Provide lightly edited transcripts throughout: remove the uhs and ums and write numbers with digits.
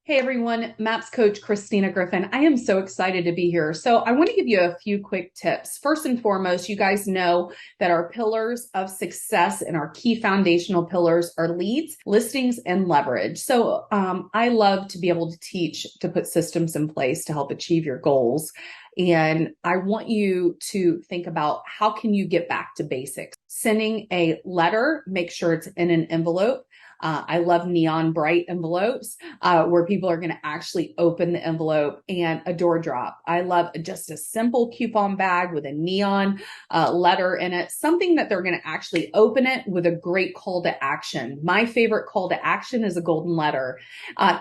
Hey everyone, MAPS coach Christina Griffin. I am so excited to be here. So I want to give you a few quick tips. First and foremost, you guys know that our pillars of success and our key foundational pillars are leads, listings, and leverage. So I love to be able to teach to put systems in place to help achieve your goals. And I want you to think about how can you get back to basics. Sending a letter, make sure it's in an envelope. I love neon bright envelopes where people are going to actually open the envelope, and a door drop. I love just a simple coupon bag with a neon letter in it, something that they're going to actually open it with a great call to action. My favorite call to action is a golden letter.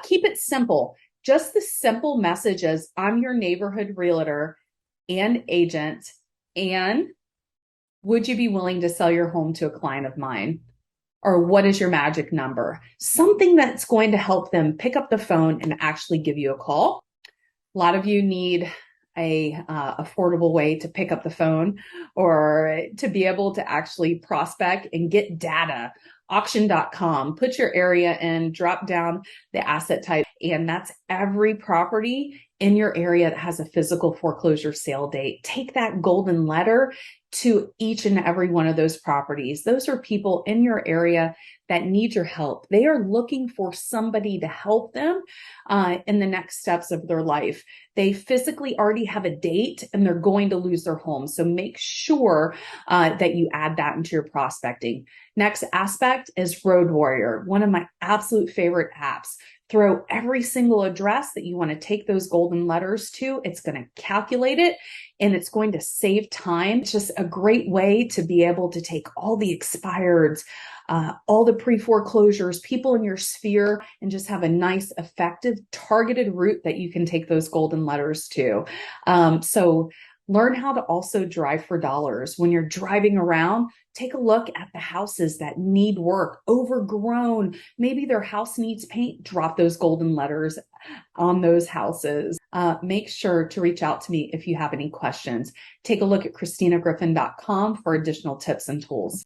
Keep it simple. Just the simple message is, I'm your neighborhood realtor and agent, and would you be willing to sell your home to a client of mine? Or what is your magic number? Something that's going to help them pick up the phone and actually give you a call. A lot of you need a affordable way to pick up the phone or to be able to actually prospect and get data. Auction.com, put your area in, drop down the asset type, and that's every property in your area that has a physical foreclosure sale date. Take that golden letter to each and every one of those properties. Those are people in your area that need your help. They are looking for somebody to help them in the next steps of their life. They physically already have a date and they're going to lose their home. So make sure that you add that into your prospecting. Next aspect is Road Warrior, one of my absolute favorite apps. Throw every single address that you want to take those golden letters to. It's going to calculate it and it's going to save time. It's just a great way to be able to take all the expireds, all the pre-foreclosures, people in your sphere, and just have a nice, effective, targeted route that you can take those golden letters to. So learn how to also drive for dollars. When you're driving around, take a look at the houses that need work, overgrown. Maybe their house needs paint. Drop those golden letters on those houses. Make sure to reach out to me if you have any questions. Take a look at ChristinaGriffin.com for additional tips and tools.